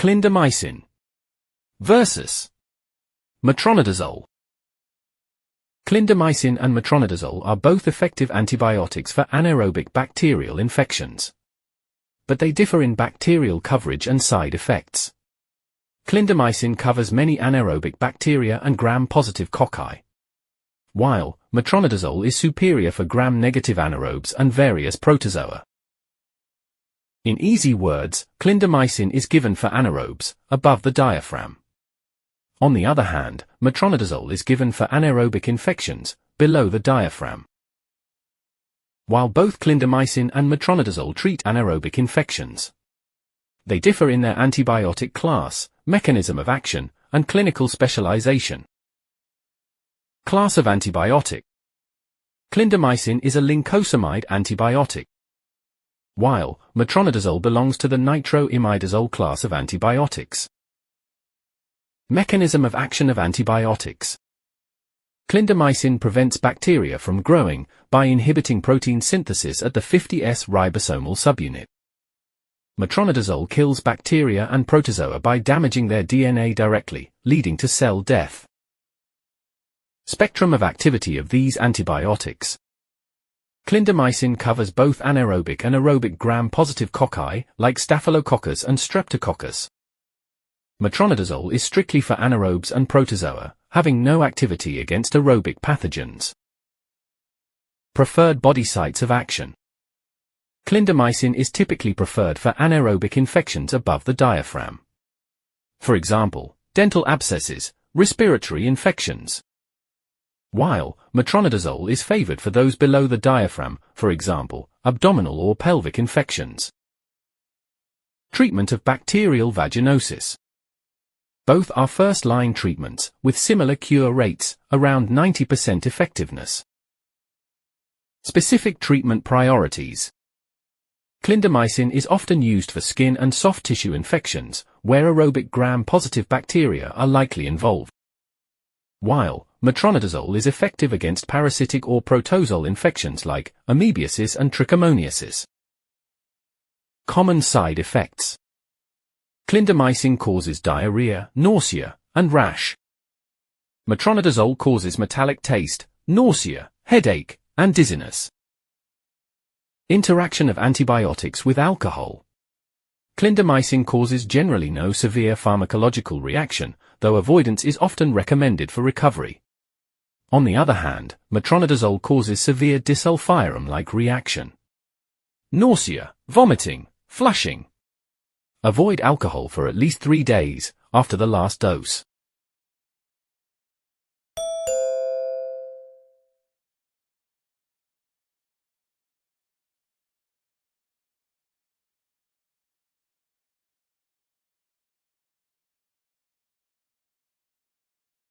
Clindamycin versus Metronidazole. Clindamycin and metronidazole are both effective antibiotics for anaerobic bacterial infections. But they differ in bacterial coverage and side effects. Clindamycin covers many anaerobic bacteria and gram-positive cocci, while metronidazole is superior for gram-negative anaerobes and various protozoa. In easy words, clindamycin is given for anaerobes, above the diaphragm. On the other hand, metronidazole is given for anaerobic infections, below the diaphragm. While both clindamycin and metronidazole treat anaerobic infections, they differ in their antibiotic class, mechanism of action, and clinical specialization. Class of antibiotic. Clindamycin is a Lincosamide antibiotic, while metronidazole belongs to the Nitroimidazole class of antibiotics. Mechanism of action of antibiotics. Clindamycin prevents bacteria from growing by inhibiting protein synthesis at the 50S ribosomal subunit. Metronidazole kills bacteria and protozoa by damaging their DNA directly, leading to cell death. Spectrum of activity of these antibiotics. Clindamycin covers both anaerobic and aerobic gram-positive cocci, like Staphylococcus and Streptococcus. Metronidazole is strictly for anaerobes and protozoa, having no activity against aerobic pathogens. Preferred body sites of action. Clindamycin is typically preferred for anaerobic infections above the diaphragm. For example, dental abscesses, respiratory infections. While metronidazole is favored for those below the diaphragm, for example, abdominal or pelvic infections. Treatment of bacterial vaginosis. Both are first-line treatments, with similar cure rates, around 90% effectiveness. Specific treatment priorities. Clindamycin is often used for skin and soft tissue infections, where aerobic gram-positive bacteria are likely involved, while metronidazole is effective against parasitic or protozoal infections like amoebiasis and trichomoniasis. Common side effects. Clindamycin causes diarrhea, nausea, and rash. Metronidazole causes metallic taste, nausea, headache, and dizziness. Interaction of antibiotics with alcohol. Clindamycin causes generally no severe pharmacological reaction, though avoidance is often recommended for recovery. On the other hand, metronidazole causes severe Disulfiram-like reaction. Nausea, vomiting, flushing. Avoid alcohol for at least 3 days after the last dose.